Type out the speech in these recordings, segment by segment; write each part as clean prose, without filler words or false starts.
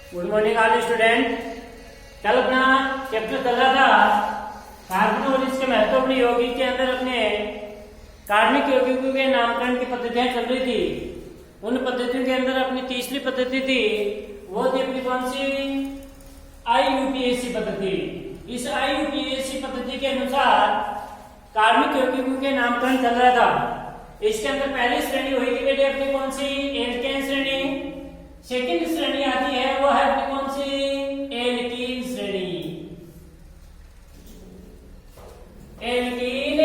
Good morning all student. कल अपना chapter चल रहा था कार्बन और इसके महत्वपूर्ण यौगिक के अंदर अपने कार्बनिक यौगिकों के नामकरण की पद्धतियां चल रही थी। उन पद्धतियों के अंदर अपनी तीसरी पद्धति थी, वो थी अपनी कौन सी? IUPAC पद्धति। इस IUPAC पद्धति के अनुसार कार्बनिक यौगिकों के नामकरण चल रहा था। इसके अंदर पहली श्रेणी हुई थी बेटे अपनी कौन सी? एल्केन श्रेणी। सेकंड श्रेणी आती है वो है अपनी कौन सी? एल्कीन श्रेणी। एल्कीन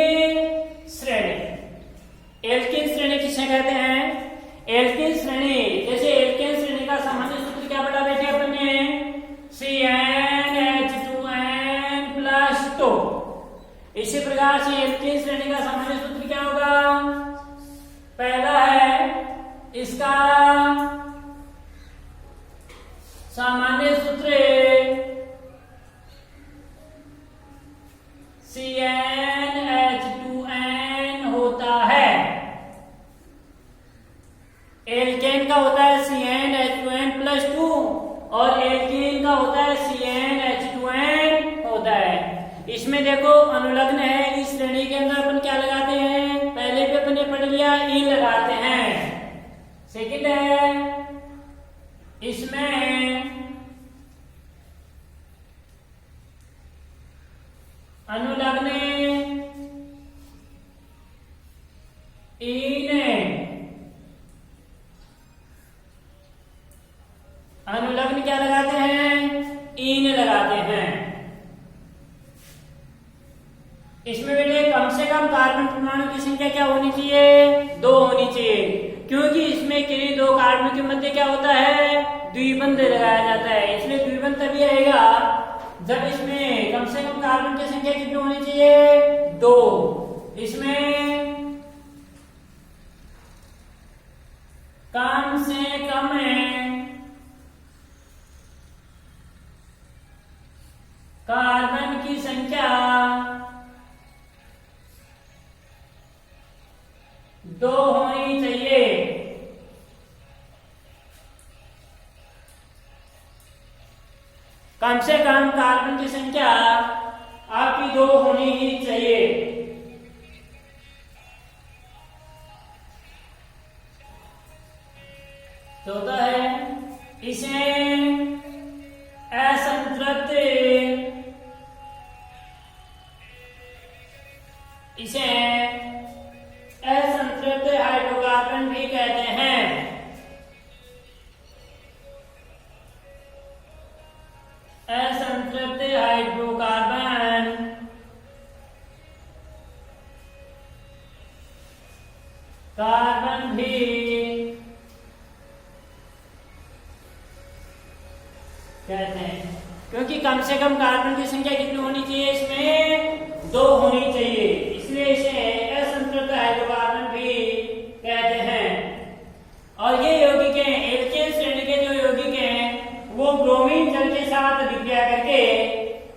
श्रेणी। एल्कीन श्रेणी किसे कहते हैं? एल्कीन श्रेणी, जैसे एल्केन श्रेणी का सामान्य सूत्र क्या पढ़ा बेटे अपने? CnH2n+2। इसी प्रकार से एल्कीन श्रेणी का सामान्य सूत्र क्या होगा? पहला है इसका सामान्य सूत्र CnH2n होता है। एल्केन का होता है CnH2n+2 और एल्कीन का होता है CnH2n होता है। इसमें देखो अनुलग्न है, इस श्रेणी के अंदर अपन क्या लगाते हैं? पहले भी अपने पढ़ लिया, ई लगाते हैं। सेकंड है इसमें अनुलग्न ईन, अनुलग्न क्या लगाते हैं? ईन लगाते हैं। इसमें बेटे कम से कम कार्बन परमाणु की संख्या क्या होनी चाहिए? 2 होनी चाहिए, क्योंकि इसमें किन्हीं दो कार्बन के मध्य क्या होता है? द्विबंध लगाया जाता है। इसलिए द्विबंध तभी आएगा जब इसमें कम से कम कार्बन की संख्या कितनी होनी चाहिए? 2। इसमें कम से कम कार्बन की संख्या 2 होनी चाहिए। कम से कम कार्बन की संख्या आपकी 2 होनी ही चाहिए। चौथा है इसे असंतृप्त, इसे असंतृप्त हाइड्रोकार्बन भी कहते हैं। असंतृप्त हाइड्रोकार्बन कार्बन भी कहते हैं, क्योंकि कम से कम कार्बन की संख्या कितनी होनी चाहिए? इसमें 2 होनी चाहिए, इसलिए इसे असंतृप्त हाइड्रोकार्बन भी कहते हैं। और ये यौगिक हैं, एल्केन श्रेणी के जो यौगिक हैं वो ब्रोमीन जल के साथ अभिक्रिया करके,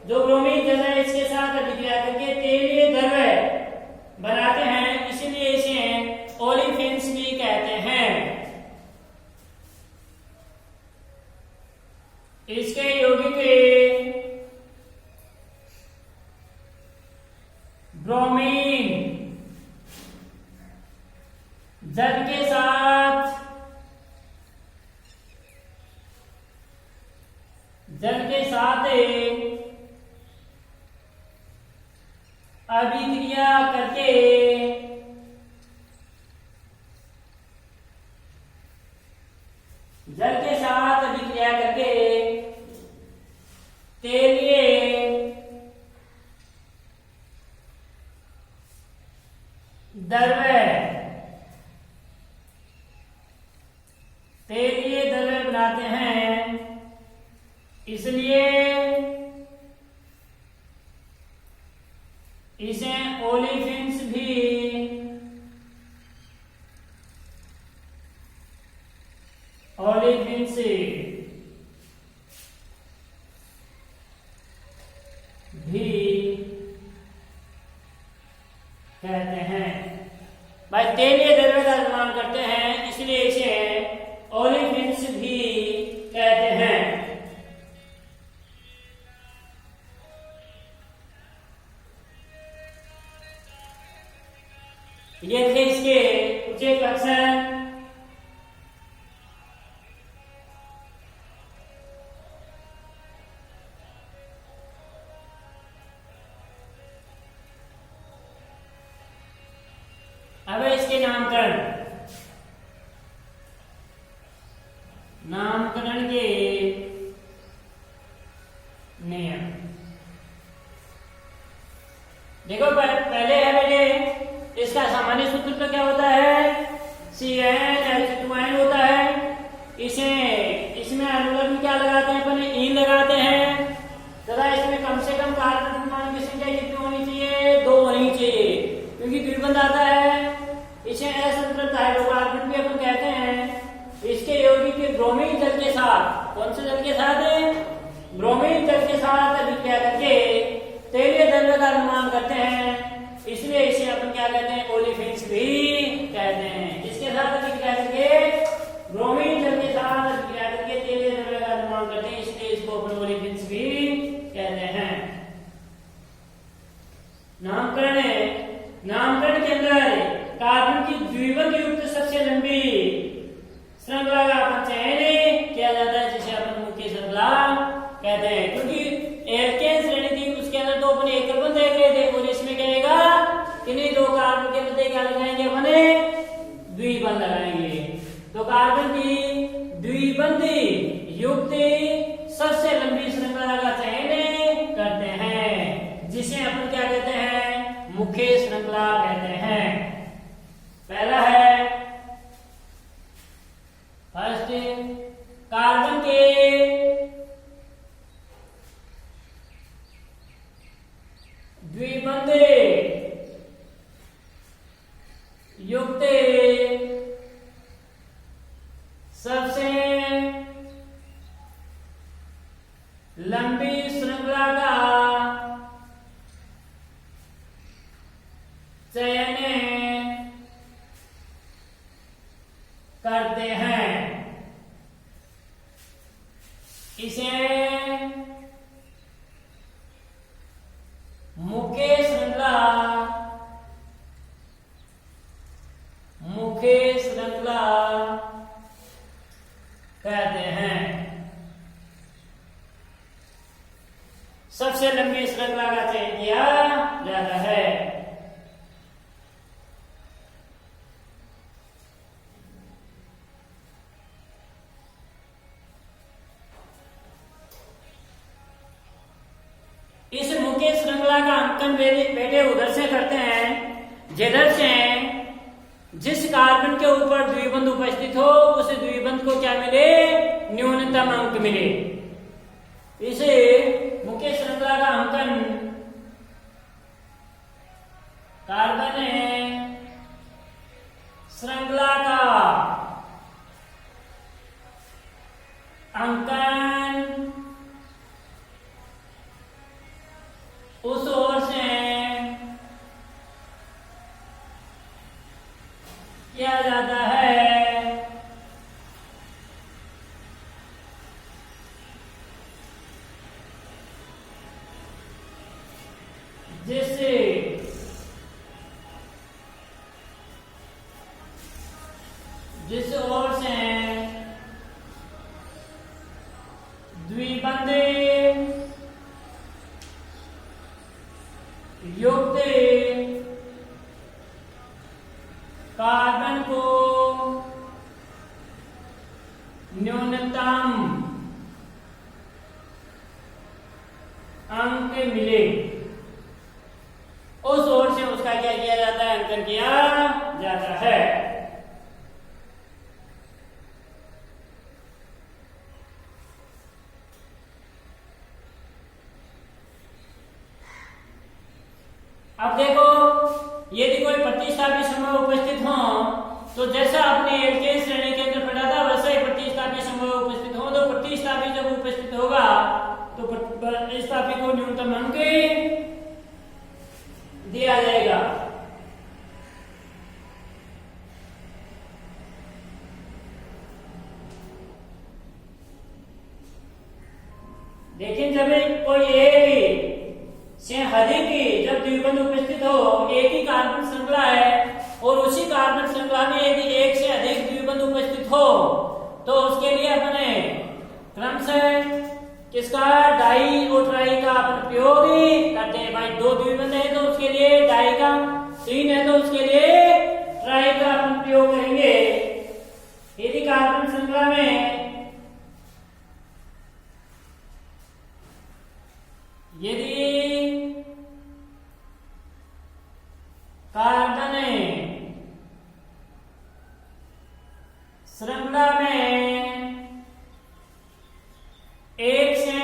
जो ब्रोमीन जल है इसके साथ अभिक्रिया करके तेलीय द्रव्य बनाते हैं, इसलिए इसे ओलिफिन्स भी कहते हैं। इसके यौगिक ब्रोमीन जल के साथ अभिक्रिया करके तेलीय द्रव्य बनाते हैं, इसलिए इसे ओलिफिन्स भी कहते हैं। भाई तेलीय द्रव्य का निर्माण करते हैं, इसलिए इसे ओलिफिन्स भी कहते हैं। ये थे इसके कुछ अक्षर। अब इसके नामकरण के नियम। देखो पहले है बेटे, इसका सामान्य सूत्र तो क्या होता है, CnH2n होता है। इसमें अनुलग्न क्या लगाते हैं अपन, इन लगाते हैं तथा इसमें कम से कम कार्बन परमाणु की संख्या कितनी होनी चाहिए, 2 होनी चाहिए, क्योंकि द्विबंध आता है। इसे असंतृप्त हाइड्रोकार्बन भी अपन कहते हैं। इसके यौगिक के ब्रोमीन जल के साथ, कौन से जल के साथ है, ब्रोमीन जल के साथ अभिक्रिया करके तेलीय द्रव्य का निर्माण करते हैं, इसलिए इसे अपन क्या कहते हैं, ओलिफिन्स भी कहते हैं। इसके साथ अभिक्रिया करके ब्रोमीन जल के साथ अभिक्रिया करके तेलीय द्रव्य का निर्माण करते हैं, इसलिए इसको अपन ओलिफिन्स भी कहते हैं। नामकरण के अंदर कार्बन की द्विबंध युक्त सबसे लंबी श्रृंखला का अपन चयन किया जाता है, जिसे अपन मुख्य श्रृंखला कहते हैं। क्योंकि एल्केन श्रेणी थी, उसके अंदर तो अपने एकल बंध देख रहे थे, और इसमें क्या रहेगा, किन्हीं 2 कार्बन के मध्य क्या लगाएंगे अपने, द्विबंध लगाएंगे। तो कार्बन की द्विबंधी युक्त सबसे लंबी श्रृंखला का चयन करते हैं, जिसे अपन क्या कहते हैं, मुख्य श्रृंखला कहते हैं। पहला है फर्स्ट, कार्बन के द्विबंध युक्त सबसे लंबी श्रृंखला का चयन करते हैं, इसे मुख्य श्रृंखला कहते हैं। सबसे लंबी श्रृंखला का चयन किया जाता है। इस मुख्य श्रृंखला का अंकन बेटे उधर से करते हैं, जिधर से जिस कार्बन के ऊपर द्विबंध उपस्थित हो, उस द्विबंध को क्या मिले, न्यूनतम अंक मिले। इसे मुख्य श्रृंखला का अंकन कार्बन श्रृंखला का अंकन उस ओर से किया जाता है जिस ओर से द्विबंध युक्त कार्बन को न्यूनतम अंक मिले, उस ओर से उसका क्या किया जाता है, अंकन किया जाता है। अब देखो, यदि कोई प्रतिस्थापी समूह उपस्थित हो, तो जैसा आपने एल्केन श्रेणी के अंदर पढ़ा था, वैसा ही प्रतिस्थापी समूह उपस्थित हो। तो प्रतिस्थापी जब उपस्थित होगा तो प्रतिस्थापी को न्यूनतम अंक दिया जाएगा। लेकिन जब कोई एक से अधिक जब द्विबंध उपस्थित हो, एक ही कार्बन श्रृंखला है और उसी कार्बन श्रृंखला में यदि एक से अधिक द्विबंध उपस्थित हो तो उसके लिए अपने क्रम से किसका डाई और ट्राई का अपन प्रयोग भी करते हैं। भाई 2 द्विबंध है तो उसके लिए डाई का, 3 है तो उसके लिए ट्राई का अपन प्रयोग करेंगे। यदि कार्बन श्रृंखला में कार्बन श्रृंखला में एक से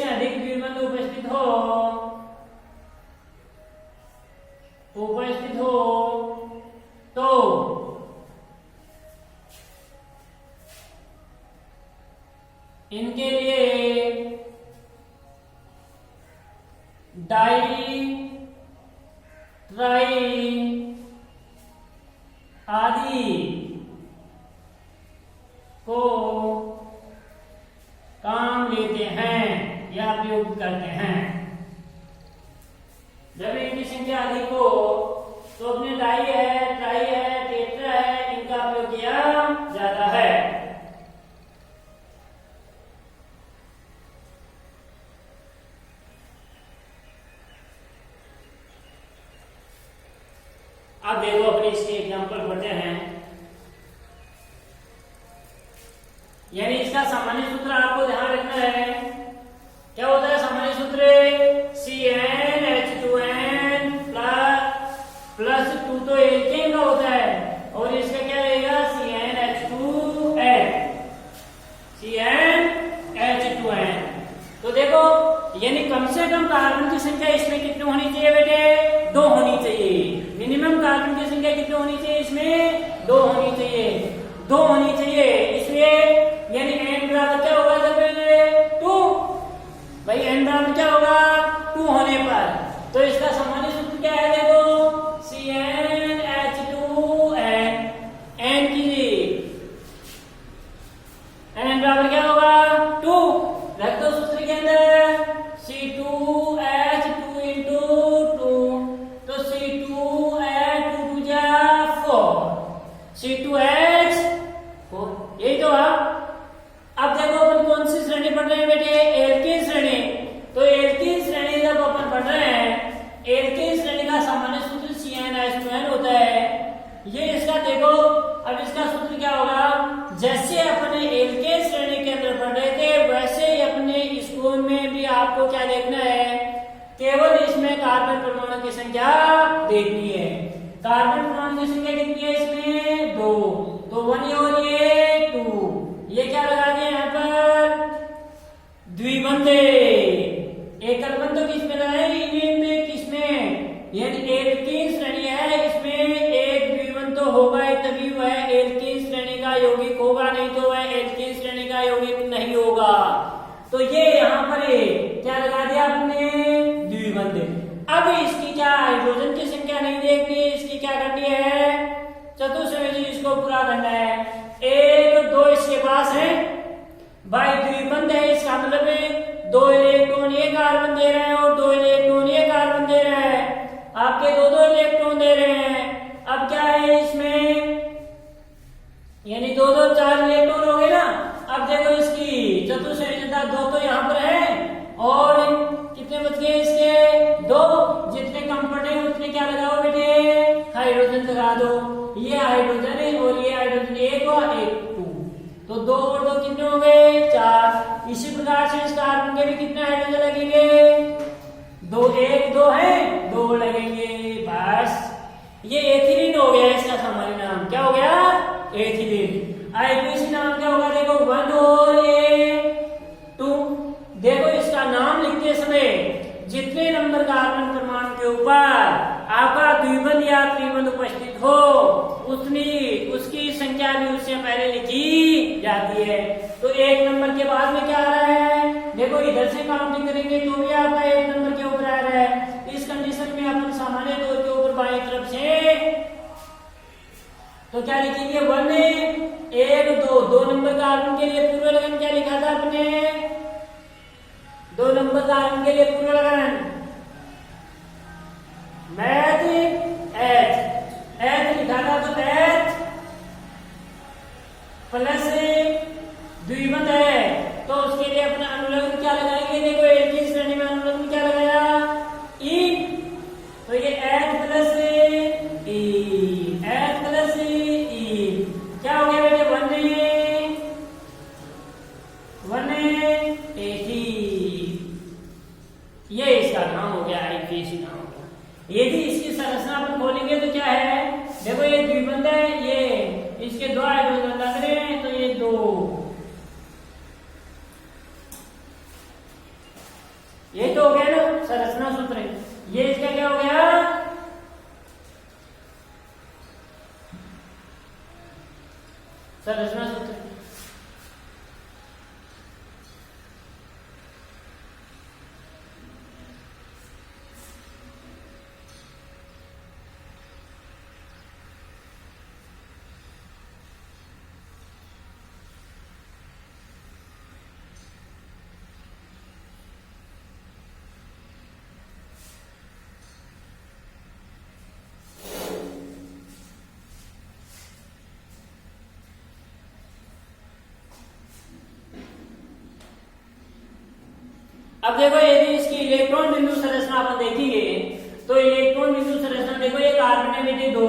अधिक द्विबंध उपस्थित हो तो इनके लिए डाई, ट्राई आदि को काम लेते हैं या प्रयोग करते हैं। जब इनकी संख्या अधिक हो तो अपने डाई है, ट्राई है, टेट्रा है, इनका प्रयोग किया जाता है। अब देखो अपने इसके एग्जांपल पढ़ते हैं। यानी इसका सामान्य सूत्र आपको ध्यान रखना है। क्या होता है सामान्य सूत्र? CnH2n प्लस 2 तो एल्केन का होता है और इसका क्या रहेगा? CnH2n। तो देखो यानी कम से कम कार्बन की संख्या इसमें कितनी होनी चाहिए बेटे? 2 होनी चाहिए। मिनिमम कार्बन की संख्या कितनी होनी चाहिए इसमें? 2 होनी चाहिए। 2 होनी चाहिए इसलिए यानी n बराबर क्या होगा जब 2? भाई n बराबर क्या होगा? 2 होने पर। तो इसका सामान्य सूत्र क्या है? देखो CnH2n, n की n बराबर क्या होगा? 2। रख दो सूत्र के अंदर C2H2 into 2 तो C2H2 जा 4 C2H4 यही तो। अब देखो अपन कौन सी श्रेणी पढ़ रहे हैं बेटे? एल्कीन श्रेणी। तो एल्कीन श्रेणी जब अपन पढ़ रहे हैं, एल्कीन श्रेणी का सामान्य सूत्र CnH2n होता है। ये इसका देखो अब इसका सूत्र क्या होगा? जैसे अपने एल्केन श्रेणी के अंदर पढ़ रहे थे वैसे ही अपने स्कूल में भी आपको क्या देखना है? केवल इसमें कार्बन परमाणु की संख्या देखनी है। कार्बन परमाणु की संख्या कितनी है इसमें? 2। तो 1 और ये 2। ये क्या लगा दिया यहाँ पर? द्विबंध। एकल बंध तो किसमें लगाएंगे? इनमें किसमें? यानी एल्कीन श्रेणी है, इसमें एक द्विबंध तो होगा ही तभी वह एल्कीन श्रेणी का यौगिक होगा, नहीं तो वह एल्कीन श्रेणी का यौगिक नहीं होगा। तो ये यहाँ पर क्या लगा दिया आपने? द्विबंध। अब इसकी क्या हाइड्रोजन की संख्या नहीं देखनी है, इसकी क्या करनी है? चतुस्फेजी इसको पूरा करना है। 1 2 इसके पास है भाई, द्विबंध है, इसका मतलब 2 इलेक्ट्रॉन ये कार्बन दे रहे हैं और 2 इलेक्ट्रॉन ये कार्बन दे रहे हैं। आपके 2 इलेक्ट्रॉन दे रहे हैं। अब क्या है इसमें? यानी 2 4 इलेक्ट्रॉन हो गए ना। अब देखो इसकी चतुस्फेरीता 2 तो यहाँ पर है और कितने बच गए इसके? 2। जितने कंफर्ट है उतने क्या लगाओ बेटे? हाइड्रोजन लगा दो। ये हाइड्रोजन है और ये हाइड्रोजन 1 और 1 2। तो 2 और 2 कितने हो गए? 4। इसी प्रकार से इस कार्बन के भी कितने हाइड्रोजन लगेंगे? 2 1 2 है, 2 लगेंगे। बस ये एथिलीन हो गया। इसका सामान्य नाम क्या हो गया? एथिलीन। आईपीसी नाम क्या होगा? देखो 1 और 2। देखो इसका नाम लिखते समय जितने नंबर कार्बन परमाणु के ऊपर आपका द्विबंध या त्रिबंध उपस्थित हो उसकी संख्या भी उससे पहले लिखी जाती है। तो 1 नंबर के बाद में क्या आ रहा है? देखो इधर से काउंटिंग करेंगे तो भी आपका 1 नंबर के ऊपर आ रहा है। इस कंडीशन में अपन सामान्य तौर के ऊपर बाएं तरफ से तो क्या लिखेंगे? 1 1 2 2 नंबर कार्बन के लिए पूर्व लगन क्या लिखा था आपने? 2 नंबर कार्बन के लिए पूर्व लगन मैथ एच लिखा था, तो एच प्लस द्विबंध है तो उसके लिए अपना अनुलग्न क्या लगाएंगे? देखो एक ही श्रेणी में अनुलग्न क्या लगाया? ई। तो ये एच प्लस ई क्या हो गया बेटे? 180। ये इसका नाम हो गया, आईपीसी नाम हो गया। यदि इसकी संरचना अपन खोलेंगे तो क्या है? देखो ये द्विबंध है, ये इसके 2 हाइड्रोजन लग रहे हैं, तो ये 2, ये तो हो गया ना संरचना सूत्र। ये इसका क्या हो गया? संरचना सूत्र। अब देखो यदि इसकी इलेक्ट्रॉन बिंदु संरचना अपन देखेंगे तो इलेक्ट्रॉन बिंदु संरचना देखो, ये कार्बन है बेटे 2,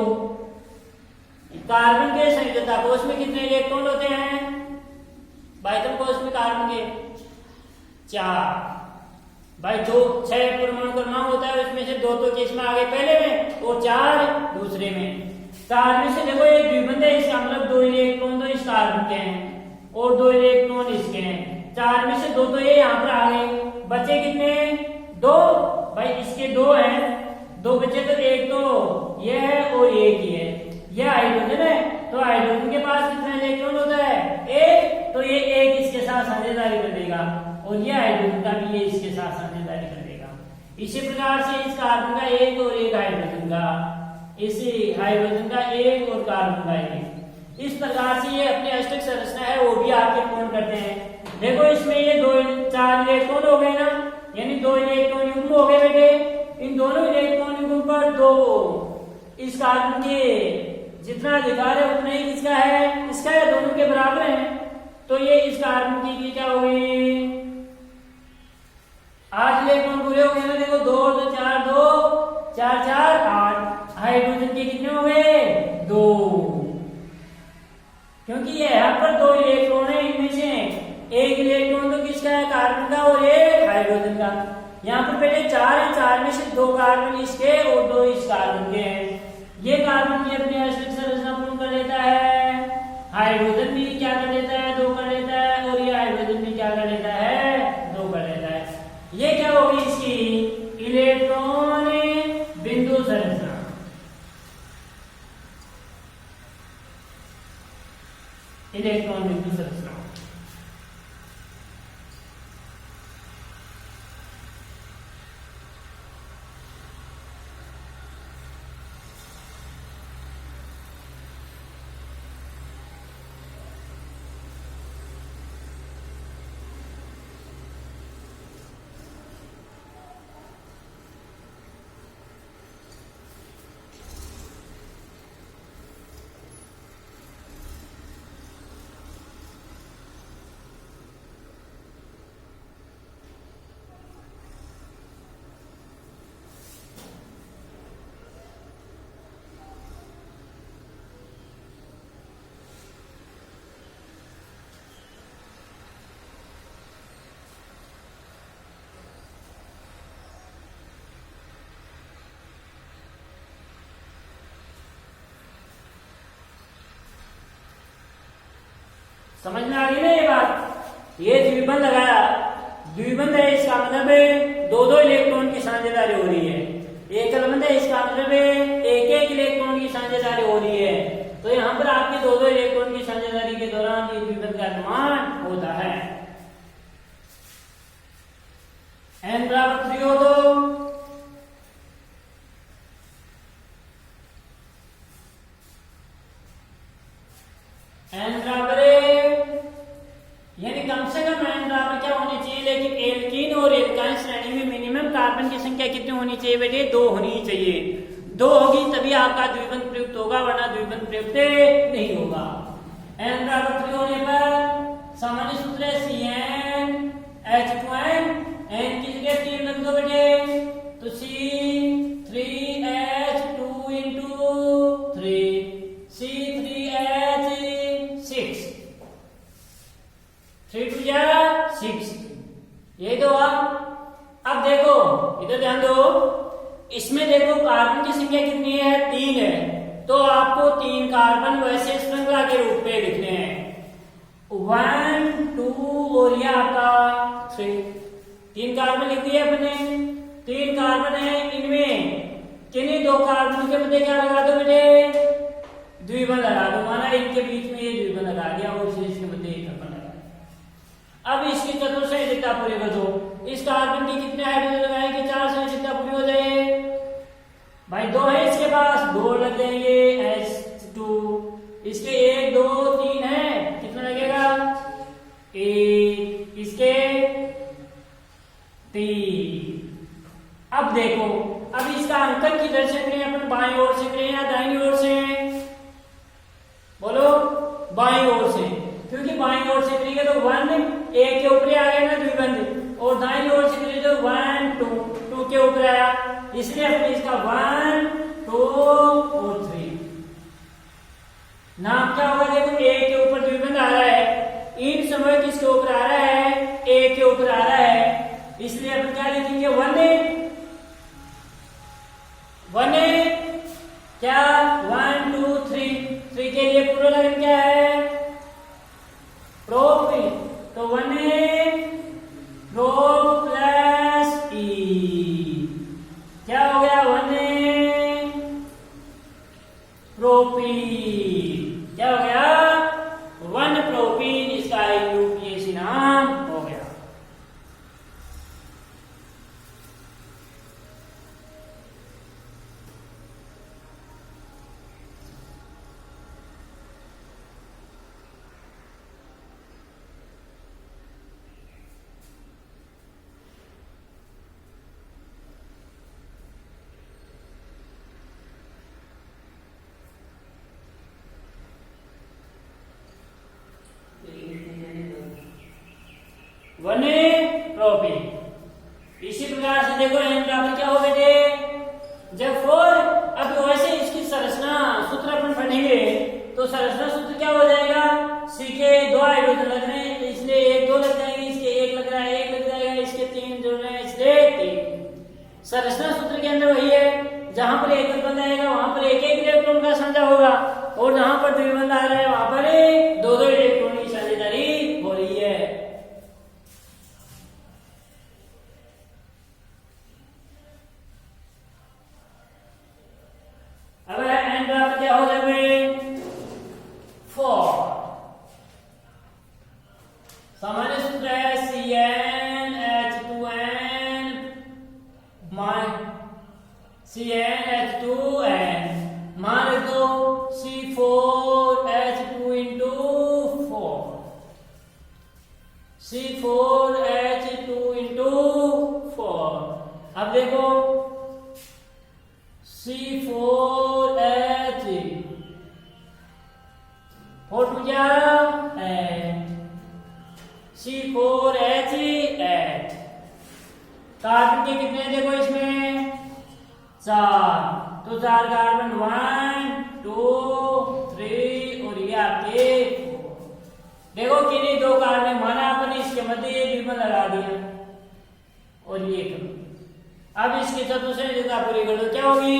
कार्बन के संयोजकता कोष में कितने इलेक्ट्रॉन होते हैं? बाह्यतम कोष में कार्बन के 4। भाई जो 6 परमाणु क्रमांक होता है उसमें से 2 तो किस में आ गए? पहले में, और 4 दूसरे में। 4 में से देखो ये द्विबंध है, इसका मतलब 2 इलेक्ट्रॉन तो इस कार्बन के हैं और 2 इलेक्ट्रॉन इसके हैं। 4 में से 2 तो ये यहाँ पर आ गए, बचे कितने? 2। भाई इसके 2 हैं, 2 बचे तो एक तो ये है और एक ही है, ये हाइड्रोजन है, तो हाइड्रोजन के पास कितना इलेक्ट्रॉन होता है? 1। तो ये एक इसके साथ साझेदारी कर देगा और ये हाइड्रोजन का भी ये इसके साथ साझेदारी कर देगा। इसी प्रकार से इस कार्बन का 1 और 1 हाइड्रोजन का, इस हाइड्रोजन का 1 और कार्बन का 1। इस प्रकार से ये अपनी अष्टक संरचना है वो भी आपके पूर्ण करते हैं। देखो इसमें ये 4 इलेक्ट्रॉन हो गए ना, यानी 2 इलेक्ट्रॉन युग्म हो गए बेटे। इन दोनों इलेक्ट्रॉन युग्म पर 2 इस कार्बन के जितना अधिकार है उतना ही किसका है? इसका है, दोनों के बराबर हैं। तो ये इस कार्बन की क्या हो गई? 8 इलेक्ट्रॉन पूरे हो गए ना। देखो 2 2 4 2 4 4 8। हाइड्रोजन के कितने हो गए? 2, क्योंकि ये यहाँ पर 2 इलेक्ट्रॉन है, इनमें से 1 इलेक्ट्रॉन तो किसका है? कार्बन का और 1 हाइड्रोजन का। यहाँ पर पहले 4 है, 4 में से 2 कार्बन इसके और 2 इस कार्बन के हैं। ये कार्बन की अपनी अष्टक संरचना पूर्ण कर लेता है, हाइड्रोजन भी क्या कर लेता है? 2 कर लेता है, और ये हाइड्रोजन भी क्या कर लेता है? 2 कर लेता है। ये क्या होगी इसकी इलेक्ट्रॉन बिंदु संरचना। इलेक्ट्रॉन बिंदु संरचना। समझ में आ गई ना ये बात? ये द्विबंध लगाया, द्विबंध है इसका मतलब 2 इलेक्ट्रॉन की साझेदारी हो रही है। एकल है इसका मतलब 1 इलेक्ट्रॉन की साझेदारी हो रही है। तो यहाँ पर आपके 2 इलेक्ट्रॉन की साझेदारी के दौरान ये द्विबंध का निर्माण होता है। n बराबर 3 हो तो n बराबर है, यानी कम से कम n बराबर क्या होनी चाहिए, लेकिन एल्कीन और एल्काइन श्रेणी में मिनिमम कार्बन की संख्या कितनी होनी चाहिए बेटे, 2 होनी चाहिए। 2 होगी तभी आपका द्विबंध प्रयुक्त होगा, वरना द्विबंध प्रयुक्त नहीं होगा। n बराबर 3 होने पर सामान्य सूत्र है CnH2n, n की जगह 3 रख दो बेटे, तो C3H2 into 3, C3H6, 3 2 6, ये दो। अब देखो इधर ध्यान दो, इसमें देखो कार्बन की संख्या कितनी है, 3 है, तो आपको 3 कार्बन वैसे श्रृंखला के रूप में लिखने हैं, 1 2 और ये आपका 3, 3 कार्बन लिख दिए अपने। 3 कार्बन है, इनमें किन्हीं 2 कार्बन के मध्य क्या लगा दो बेटे, द्विबंध लगा दो, माना इनके बीच में ये द्विबंध लगा दिया और इसके मध्य एक कार्बन लगा। अब इसकी चतुर्संयोजकता पूरी कर दो, इस कार्बन की कितने हाइड्रोजन लगाएंगे, 4 संयोजकता पूरी हो जाए भाई। 2 है इसके पास, 2 लग जाएंगे H2, इसके 1 2 3 है, कितना लगेगा 1, इसके 3। अब देखो, अब इसका अंकन किधर से करें, अपन बाईं ओर से करें या दाहिनी ओर से, बोलो बाईं ओर से, क्योंकि बाईं ओर से करेंगे तो 1 1 के ऊपर आ गया ना द्विबंध, और दाहिनी ओर से करेंगे तो 1 2 2 के ऊपर आया, इसलिए अपने इसका 1 2 और 3 नाम क्या होगा, देखो A के ऊपर द्विबंध आ रहा है, इन समय किसके ऊपर आ रहा है, A के ऊपर आ रहा है, इसलिए अपन क्या लिखेंगे 1 क्या 1 2 3 3 के लिए पूरा लगन क्या है, प्रोपिल, तो 1 प्रोप प्लस E, क्या हो गया 1 प्रोपीन, क्या हो गया 1 प्रोपीन, इसका IUPAC नाम हो गया। वने प्रोपीन, इसी प्रकार से देखो n बराबर क्या हो बेटे, जब 4, अब वैसे इसकी संरचना सूत्र अपन पढ़ेंगे तो संरचना सूत्र क्या हो जाएगा, C के 2 हाइड्रोजन लग रहे हैं, इसलिए 1 2 लग जाएंगे, इसके 1 लग रहा है 1 लग जाएगा, इसके 3 जुड़ रहे हैं, इसलिए 3। संरचना सूत्र के अंदर वही है, जहां पर एक बंद आएगा वहां पर एक इलेक्ट्रॉन का साझा होगा, और जहां पर द्विबंध आ रहा है वहां पर 2 2 इलेक्ट्रॉन की साझेदारी हो रही है। अब n बराबर क्या हो जाएगा 4, सामान्य सूत्र है CnH2n CnH2n, मान रख दो C4H2 into 4, C4H2 into 4। अब देखो C4H 4 2 8, C4H8, कार्बन के कितने देखो इसमें 4, तो 4 कार्बन 1 2 3 और ये आपके 4। देखो किन्हीं 2 कार्बन माना अपन इसके मध्य ये द्विबंध लगा दिया और ये करो। अब इसकी चतुर्संयोजकता पूरी कर दो, क्या होगी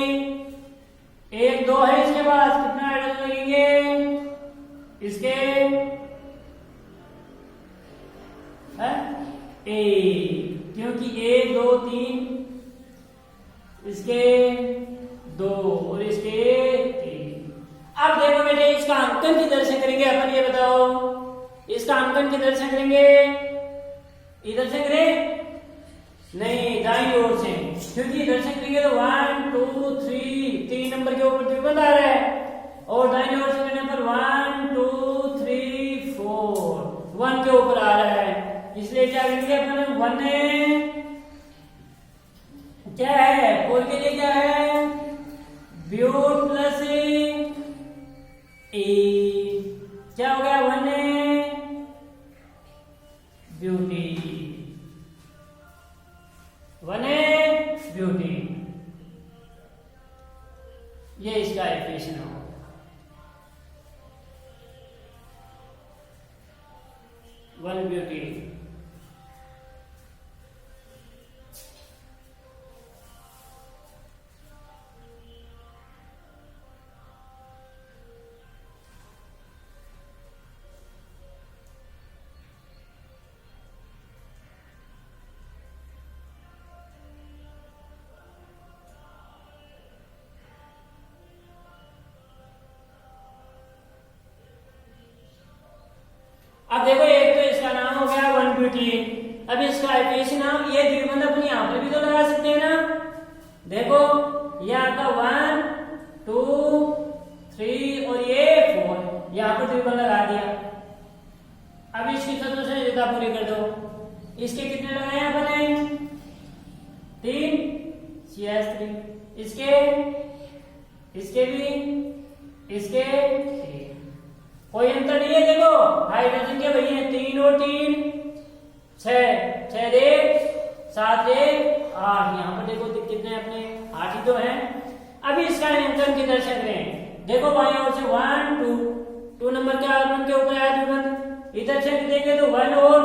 1 2 है इसके पास, कितना हाइड्रोजन लगेंगे इसके है 1, क्योंकि 1 2 3 इसके 2 और इसके 3। अब देखो बेटे इसका अंकन किधर से करेंगे अपन, ये बताओ इसका अंकन किधर से करेंगे, इधर से करें नहीं दाईं ओर से, क्योंकि इधर से करेंगे तो 1 2 3 3 नंबर के ऊपर द्विबंध आ रहा है, और दाईं ओर से करने पर 1 2 इसलिए क्या करेंगे अपन, वन क्या है, फोर के लिए क्या है, ब्यूट प्लस ए, क्या हो गया, वन ब्यूटी, वन ब्यूटी, ये इसका इक्वेशन होगा। One beauty. अब देखो, एक तो इसका नाम हो गया वन ब्यूटी। अब इसका इक्वेशन नाम, ये द्विबंध अपन यहाँ पर भी तो लगा सकते हैं ना। देखो ये आपका 1 2 3 और ये 4, यहाँ पर द्विबंध लगा दिया। अब इसकी संयोजकता पूरी कर दो। इसके कितने लगाए अपन, 3 CH3, इसके भी, इसके 3, कोई अंतर नहीं है। देखो हाइड्रोजन के भैया 3 और 3 6, 6 1 7 1 8, यहाँ पर देखो कितने अपने 8 ही तो हैं। अभी इसका नियंत्रण किधर से करें, देखो बाएं ओर से 1 2 नंबर के आर्गन के ऊपर आया द्विबंध, इधर से देखेंगे तो 1 और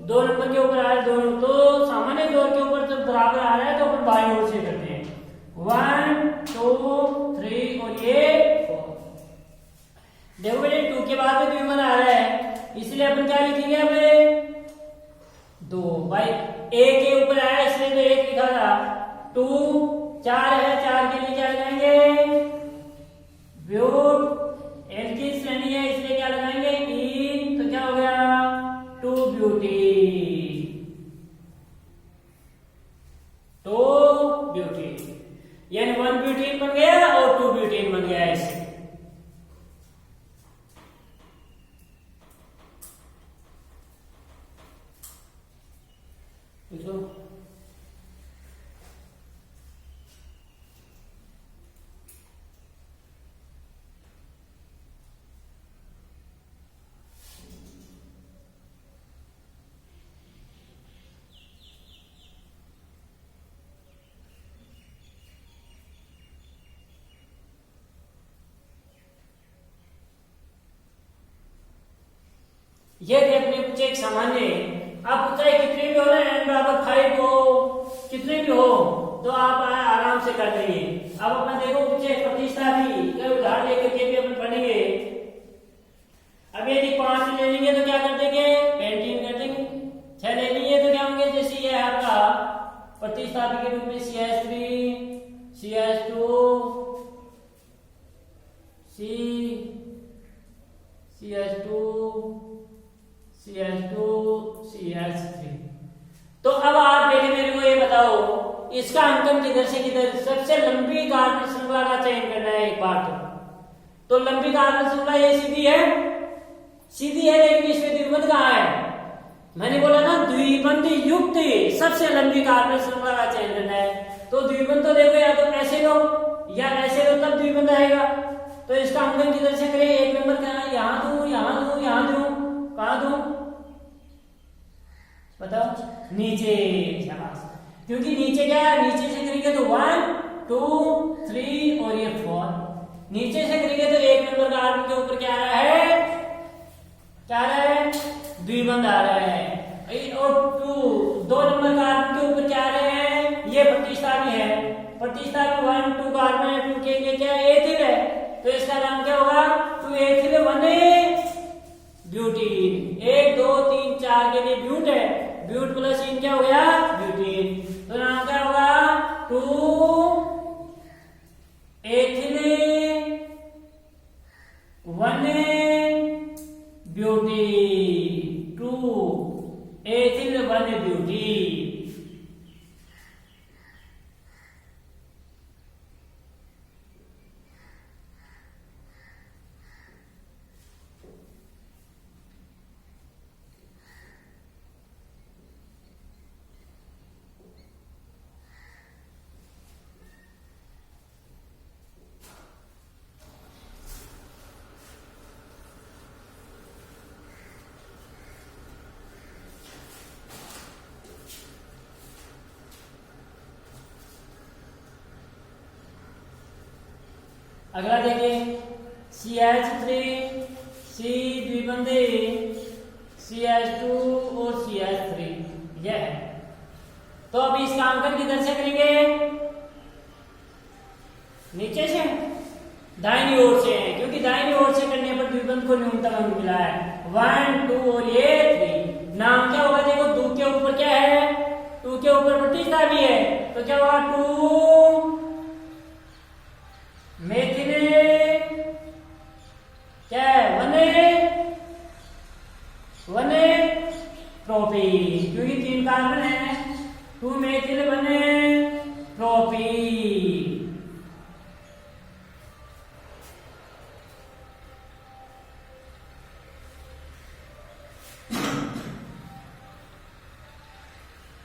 2 नंबर के ऊपर आया दोनों, तो सामान्य दौर के ऊपर जब बराबर आ रहा है तो अपन बाएं ओर से करते हैं, 1 2 3 और ये 4। देखो बेटे 2 के बाद में द्विबंध आ रहा है, इसलिए अपन क्या लिखेंगे, अब 2 भाई ए के ऊपर आया इसलिए तो 1 लिखा था, 2 4 है, 4 के लिए क्या लगाएंगे, ब्यूट, एल की श्रेणी है इसलिए क्या लगाएंगे, इन, तो क्या हो गया 2 ब्यूटी, 2 ब्यूटी, यानी 1 ब्यूटीन बन गया और 2 ब्यूटीन बन गया इससे। पूछो। ये देखने कुछ एक सामान्य, आप चाहे कितने भी हो ना, n बराबर 5 हो, कितने भी हो, तो आप आराम से कर लेंगे। अब अपना देखो कुछ एक प्रतिस्थापी उदाहरण लेकर के भी अपन पढ़ेंगे। अब यदि 5 ले लेंगे तो क्या कर देंगे, पेंटिंग कर देंगे। 6 ले लेंगे तो क्या होंगे, जैसे ये आपका प्रतिस्थापी के रूप में CH3 CH2 CH2 CH3। तो अब आप बेटे मेरे को ये बताओ, इसका अंकन किधर से किधर, सबसे लंबी कार्बन श्रृंखला का चयन करना है एक बार तो लंबी कार्बन श्रृंखला ये सीधी है, सीधी है, लेकिन इसमें द्विबंध कहाँ है, मैंने बोला ना द्विबंध युक्त सबसे लंबी कार्बन श्रृंखला का चयन करना है। तो द्विबंध तो देखो या तो ऐसे लो या ऐसे लो, तब द्विबंध आएगा। तो इसका अंकन किधर से करें, एक नंबर कहाँ है, यहाँ दूं, यहाँ दूं, यहाँ दूं, कहाँ दूं बताओ, नीचे, शाबाश। क्योंकि नीचे क्या है, नीचे से करेंगे तो 1 2 3 और ये 4, नीचे से करेंगे तो एक नंबर कार्बन के ऊपर क्या आ रहा है, क्या आ रहा है, द्विबंध आ रहा है। और 2 नंबर कार्बन के ऊपर क्या आ रहे हैं, ये प्रतिस्थापी है, प्रतिस्थापी 1 2 कार्बन है, 2 के लिए क्या एथिल है, तो इसका नाम क्या होगा, 2 एथिल 1 ब्यूटीन, 1 2 3 4 के लिए ब्यूट है, ब्यूट प्लस इन क्या हो गया ब्यूटीन, तो नाम क्या होगा 2 एथिल 1 ब्यूटी, 2 एथिल 1 ब्यूटी। अगला देखिए CH3 C द्विबंधी CH2 और CH3 यह है। तो अब इसका अंकन किधर से करेंगे? नीचे से, दाहिनी ओर से, क्योंकि दाहिनी ओर से करने पर द्विबंध को न्यूनतम अंक मिला है 1 2 और ये 3। नाम क्या होगा? देखो 2 के ऊपर क्या है? 2 के ऊपर प्रतिस्थापी है, तो क्या होगा? 2 मेथिले क्या है? 1 प्रोपीन, क्योंकि 3 कार्बन है। 2 मेथिल 1 प्रोपीन।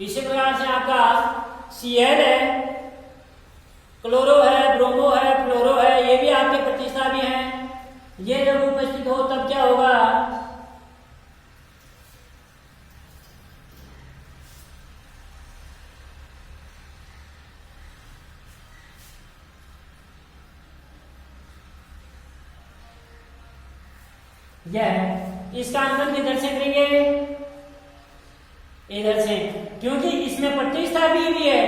इसी प्रकार से आपका Cl है, क्लोरो है, ब्रोमो है, फ्लोरो है, ये भी आपके प्रतिस्थापी हैं। ये जब उपस्थित हो तब क्या होगा? यह है। इसका अंकन किधर से करेंगे? इधर से, क्योंकि इसमें प्रतिस्थापी भी है।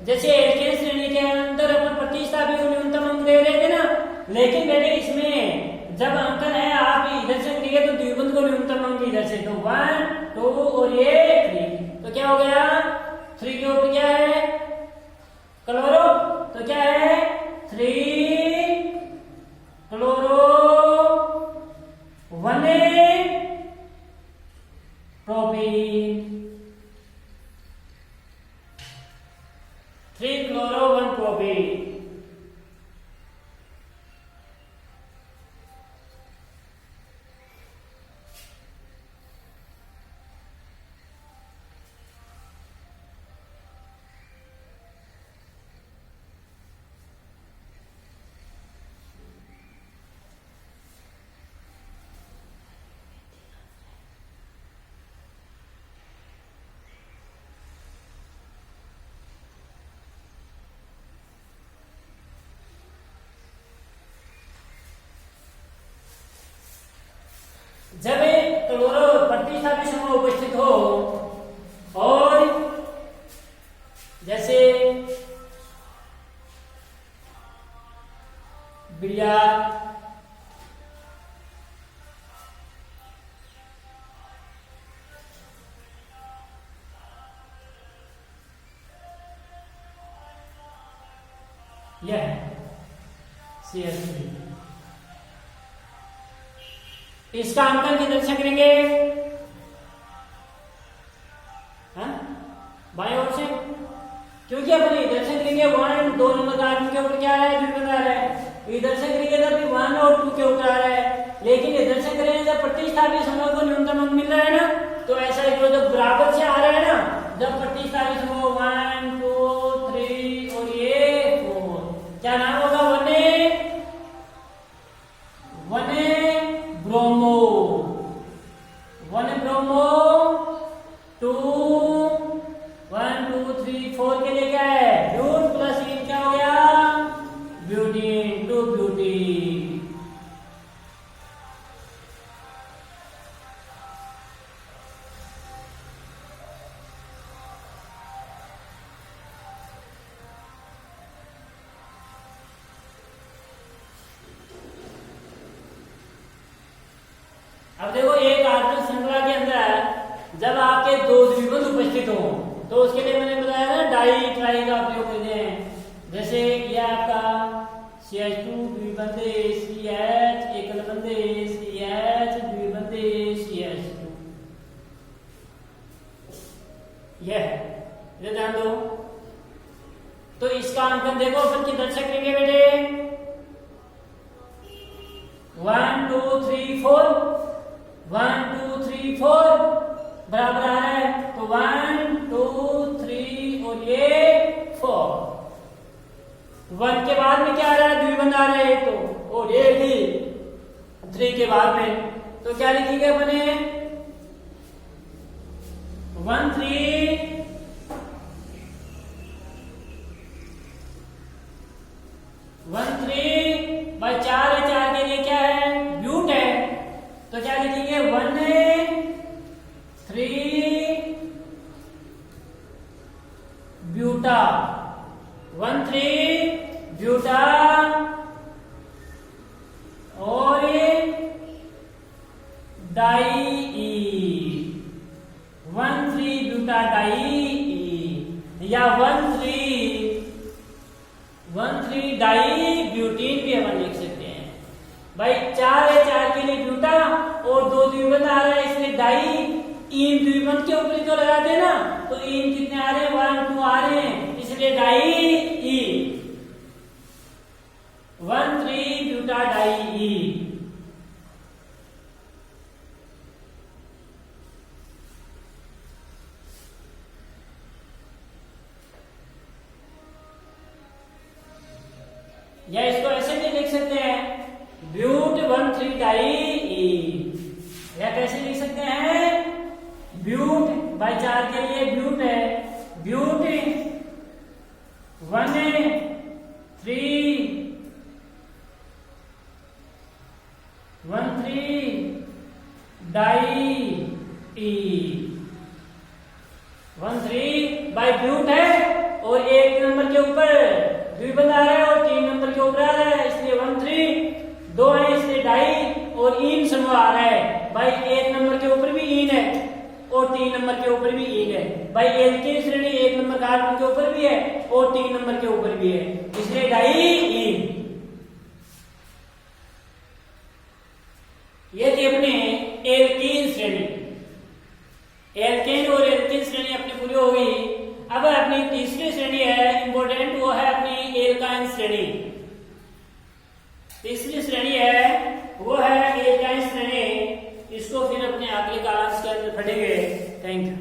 जैसे एल्केन श्रेणी के अंदर अपन प्रतिस्थापी को न्यूनतम अंक दे रहे थे ना, लेकिन बेटे इसमें जब अंकन है आप इधर से करिए तो द्विबंध को न्यूनतम अंक इधर से, तो 1 2 और ये 3, तो क्या हो गया? 3 के ऊपर क्या है? क्लोरो, तो क्या है? 3 क्लोरो 1 प्रोपीन। 3 chloro 1 propene. जब क्लोरो प्रतिस्थापी समूह उपस्थित हो और जैसे बिया यह CH3, इसका अंकन किधर से करेंगे? बाएं ओर से, क्योंकि अपन इधर से करेंगे 1 2 नंबर कार्बन के ऊपर क्या है? द्विबंध आ रहा है। इधर से करेंगे तब 1 और 2 के ऊपर आ रहा है, लेकिन इधर से करेंगे जब प्रतिस्थापी समूह को न्यूनतम अंक मिल रहा है ना, तो ऐसा है जब बराबर से आ रहा है ना, जब प्रतिस्थापी समूह 1 2 3 और ये 4, क्या नाम होगा? 1 ब्रोमो 1 ब्रोमो 2 1 2 3 4 के लिए क्या है? ब्यूट प्लस इन क्या हो गया? Butene 2 butene. अब देखो एक कार्बन श्रृंखला के अंदर जब आपके 2 द्विबंध उपस्थित हो तो उसके लिए मैंने बताया ना डाई ट्राई का उपयोग करते हैं। जैसे ये आपका CH2 द्विबंधी CH एकल बंधे CH द्विबंधी CH2, ये ध्यान दो। तो इसका अंकन देखो अपन किधर से करेंगे बेटे? 1 2 3 4 1 2 3 4 बराबर आ रहा है, तो 1 2 3 और ये 4। 1 के बाद में क्या आ रहा है? द्विबंध आ रहा है तो, और ये भी 3 के बाद में, तो क्या लिखेंगे अपने? 1 3 1 3 भाई 4 है, 4 के लिए क्या है, ब्यूट है, तो क्या लिखेंगे 1,3 ब्यूटा, 1,3 ब्यूटा, और डाई, 1,3 ब्यूटा डाई, या 1,3 डाई ब्यूटीन भी अपन लिख सकते हैं। भाई 4 है, 4 के लिए ब्यूटा और 2 द्विबंध आ रहा है, इसलिए डाई इन द्विबंध के ऊपर तो लगा देना, तो इन कितने आ रहे हैं, 1, 2 आ रहे हैं, इसलिए डाई ई, 1,3 ब्यूटा डाई ई। या इसको ऐसे भी लिख सकते हैं, ब्यूट 1,3 डाई ई, या कैसे लिख सकते हैं, ब्यूट बाई 4 के लिए ब्यूट है, ब्यूट 1,3 डाई ई, 1,3 बाई ब्यूट है, और 1 नंबर के ऊपर द्विबंध आ रहा है और 3 नंबर के ऊपर आ रहा है, इसलिए 1,3, 2 है इसलिए डाई, और इन समूह आ रहा है। भाई 1 नंबर के ऊपर भी इन है और 3 नंबर के ऊपर भी इन है। भाई एल्केन श्रेणी 1 नंबर कार्बन के ऊपर भी है और 3 नंबर के ऊपर भी है, इसलिए डाई इन। ये थी अपने एल्कीन श्रेणी, एल्केन और एल्कीन श्रेणी अपनी पूरी हो गई। अब अपनी तीसरी श्रेणी है इंपॉर्टेंट, वो है अपनी एल्काइन श्रेणी। तीसरी श्रेणी है वो है एल्काइन श्रेणी, इसको फिर अपने अगले क्लास के अंदर पढ़ेंगे। Thank you.